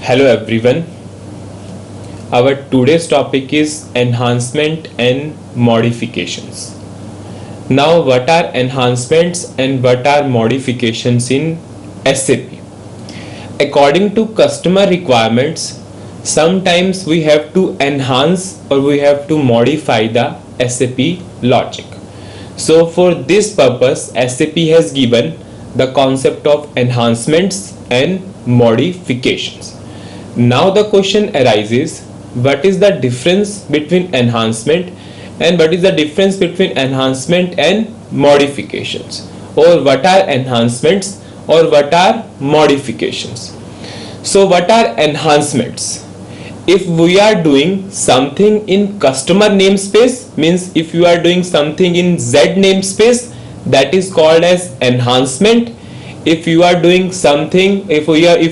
Hello everyone. Our today's topic is enhancement and modifications. Now, what are enhancements and what are modifications in SAP? According to customer requirements, sometimes we have to enhance or we have to modify the SAP logic. So for this purpose, SAP has given the concept of enhancements and modifications. Now the question arises, what is the difference between enhancement and what is the difference between enhancement and modifications, or what are enhancements or what are modifications? So what are enhancements? If we are doing something in customer namespace, means if you are doing something in Z namespace, that is called as enhancement. If you are doing something, if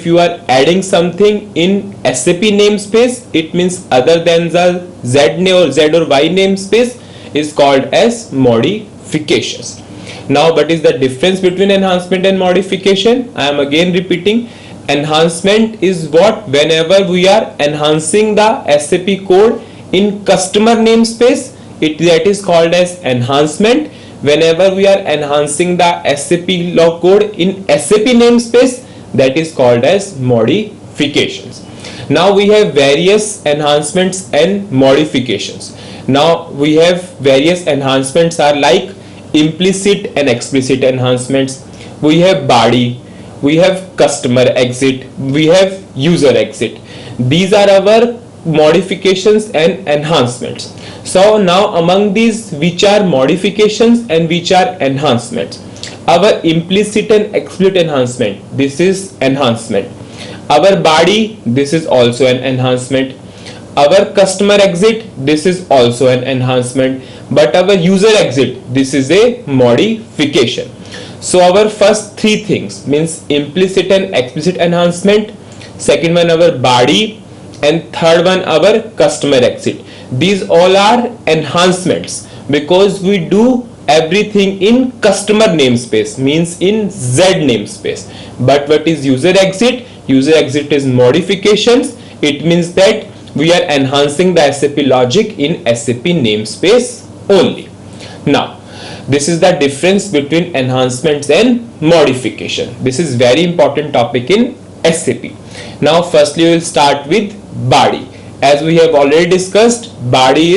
you are adding something in SAP namespace, it means other than the Z or Y namespace, is called as modifications. Now, what is the difference between enhancement and modification? I am again repeating. Enhancement is what whenever we are enhancing the SAP code in customer namespace, that is called as enhancement. Whenever we are enhancing the SAP log code in SAP namespace, that is called as modifications. Now we have various enhancements and modifications. Now we have various enhancements are like implicit and explicit enhancements. We have BadiP, we have customer exit, we have user exit. These are our modifications and enhancements. So now among these, which are modifications and which are enhancements? Our implicit and explicit enhancement, this is enhancement. Our BadiP, this is also an enhancement. Our customer exit, this is also an enhancement. But our user exit, this is a modification. So our first three things means implicit and explicit enhancement, second one our BadiP, and third one our customer exit. These all are enhancements because we do everything in customer namespace, means in Z namespace. But what is user exit? User exit is modifications. It means that we are enhancing the SAP logic in SAP namespace only. Now, this is the difference between enhancements and modification. This is very important topic in SAP. Now, firstly, we will start with BadiP. As we have already discussed, BadiP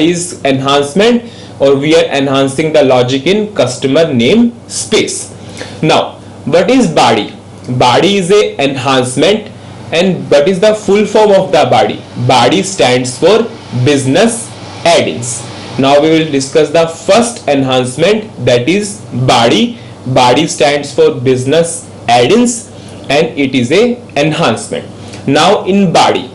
is enhancement, or we are enhancing the logic in customer name space. Now, what is BadiP? BadiP is a enhancement, and what is the full form of the BadiP? BadiP stands for business add-ins. Now we will discuss the first enhancement, that is BadiP. BadiP stands for business add-ins and it is a enhancement. Now in BadiP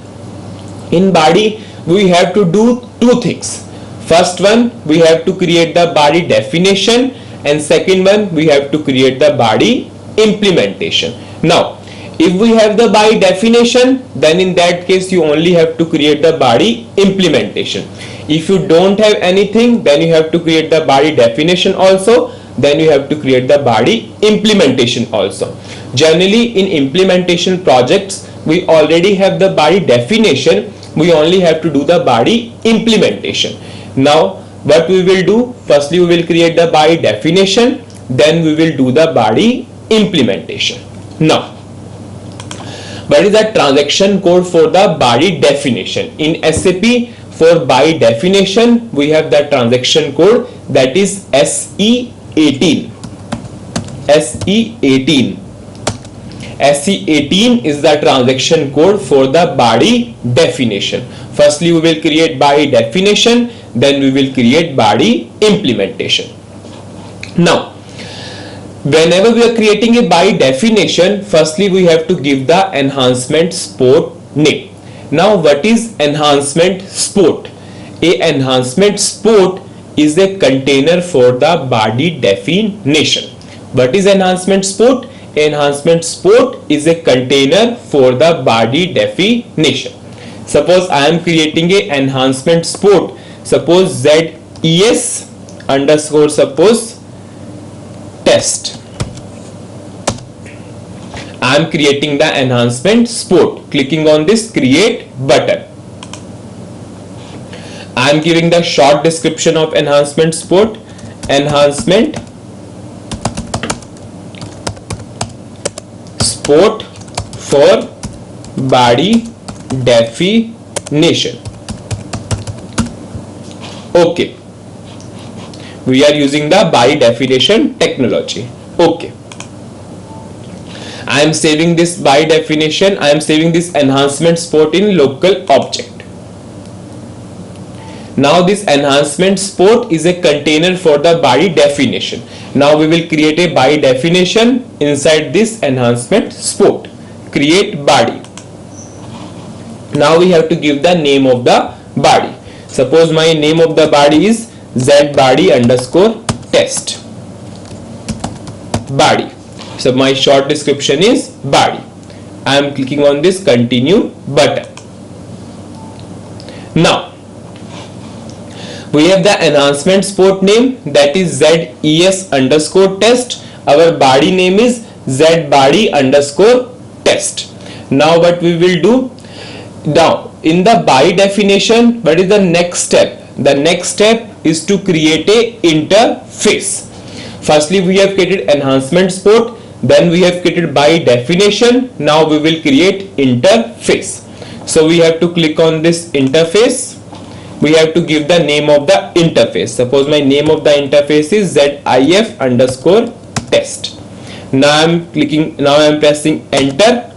we have to do two things. First one, we have to create the BadiP definition, and second one, we have to create the BadiP implementation. Now if we have the BadiP definition, then in that case you only have to create the BadiP implementation. If you don't have anything, then you have to create the BadiP definition also, then you have to create the BadiP implementation also. Generally in implementation projects, we already have the BadiP definition, we only have to do the BadiP implementation. Now what we will do, firstly we will create the BadiP definition, then we will do the BadiP implementation. Now, what is the transaction code for the BadiP definition? In SAP, for BadiP definition, we have the transaction code, that is SE18. SE18. SE18 is the transaction code for the BadiP definition. Firstly, we will create BadiP definition, then we will create BadiP implementation. Now, whenever we are creating a BadiP definition, firstly we have to give the enhancement support name. Now what is enhancement support? A enhancement support is a container for the BadiP definition. What is enhancement support? Enhancement support is a container for the BadiP definition. Suppose I am creating a enhancement support. Suppose ZES underscore suppose test. I am creating the enhancement sport. Clicking on this create button. I am giving the short description of enhancement sport. Enhancement sport for body definition. Okay. We are using the by definition technology. Okay. I am saving this by definition. I am saving this enhancement sport in local object. Now this enhancement sport is a container for the body definition. Now we will create a body definition inside this enhancement sport. Create body. Now we have to give the name of the body. Suppose my name of the body is zbody_test. Body. So my short description is body. I am clicking on this continue button. Now we have the enhancement sport name, that is ZES_test. Our body name is zbody_test. Now what we will do, now in the by definition, what is the next step? The next step is to create a interface. Firstly we have created enhancement sport, then we have created by definition. Now we will create interface. So we have to click on this interface. We have to give the name of the interface. Suppose my name of the interface is ZIF_test. Now I am pressing enter.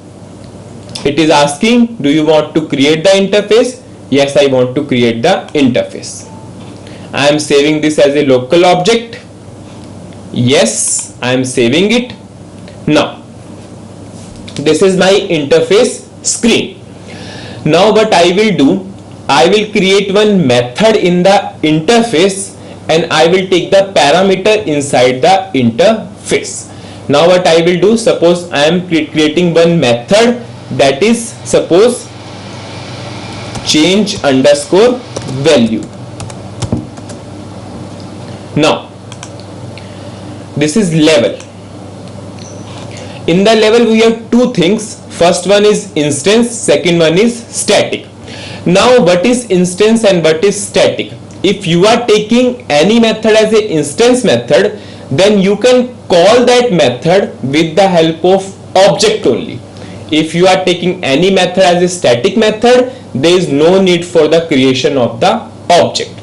It is asking, do you want to create the interface? Yes, I want to create the interface. I am saving this as a local object. Yes, I am saving it. Now this is my interface screen. Now what I will do, I will create one method in the interface and I will take the parameter inside the interface. Now what I will do, suppose I am creating one method, that is suppose change_value. Now this is level. In the level we have two things. First one is instance, second one is static. Now what is instance and what is static? If you are taking any method as an instance method, then you can call that method with the help of object only. If you are taking any method as a static method, there is no need for the creation of the object.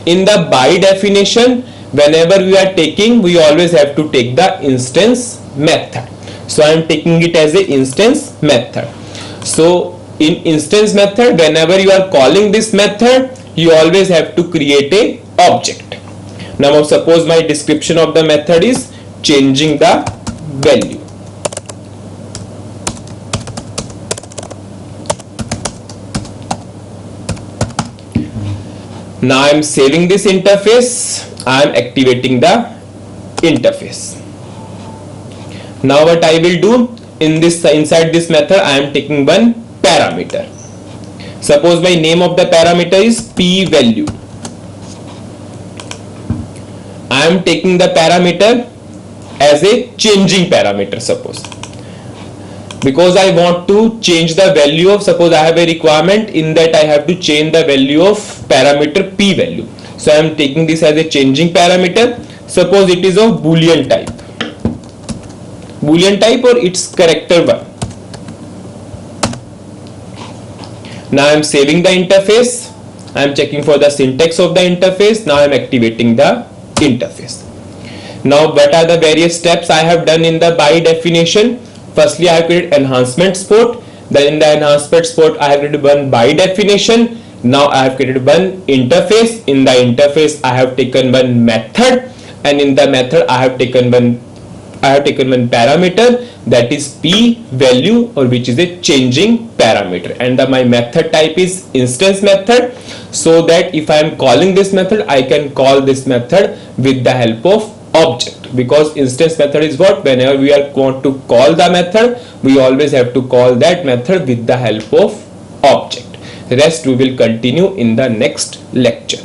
In the by definition, whenever we are taking, we always have to take the instance method. So I am taking it as a instance method. So in instance method, whenever you are calling this method, you always have to create a object. Now suppose my description of the method is changing the value. Now I am saving this interface. I am activating the interface. Now what I will do, inside this method I am taking one parameter. Suppose my name of the parameter is p value. I am taking the parameter as a changing parameter, suppose, because I want to change the value of, suppose I have a requirement in that I have to change the value of parameter p value. So I am taking this as a changing parameter. Suppose it is of boolean type or its character 1. Now I am saving the interface. I am checking for the syntax of the interface. Now I am activating the interface. Now what are the various steps I have done in the by definition? Firstly I have created enhancement sport. Then in the enhancement sport I have created one by definition. Now I have created one interface. In the interface I have taken one method, and in the method I have taken one parameter, that is p value, or which is a changing parameter, and my method type is instance method, so that if I am calling this method, I can call this method with the help of object, because instance method is what, whenever we want to call the method, we always have to call that method with the help of object. Rest we will continue in the next lecture.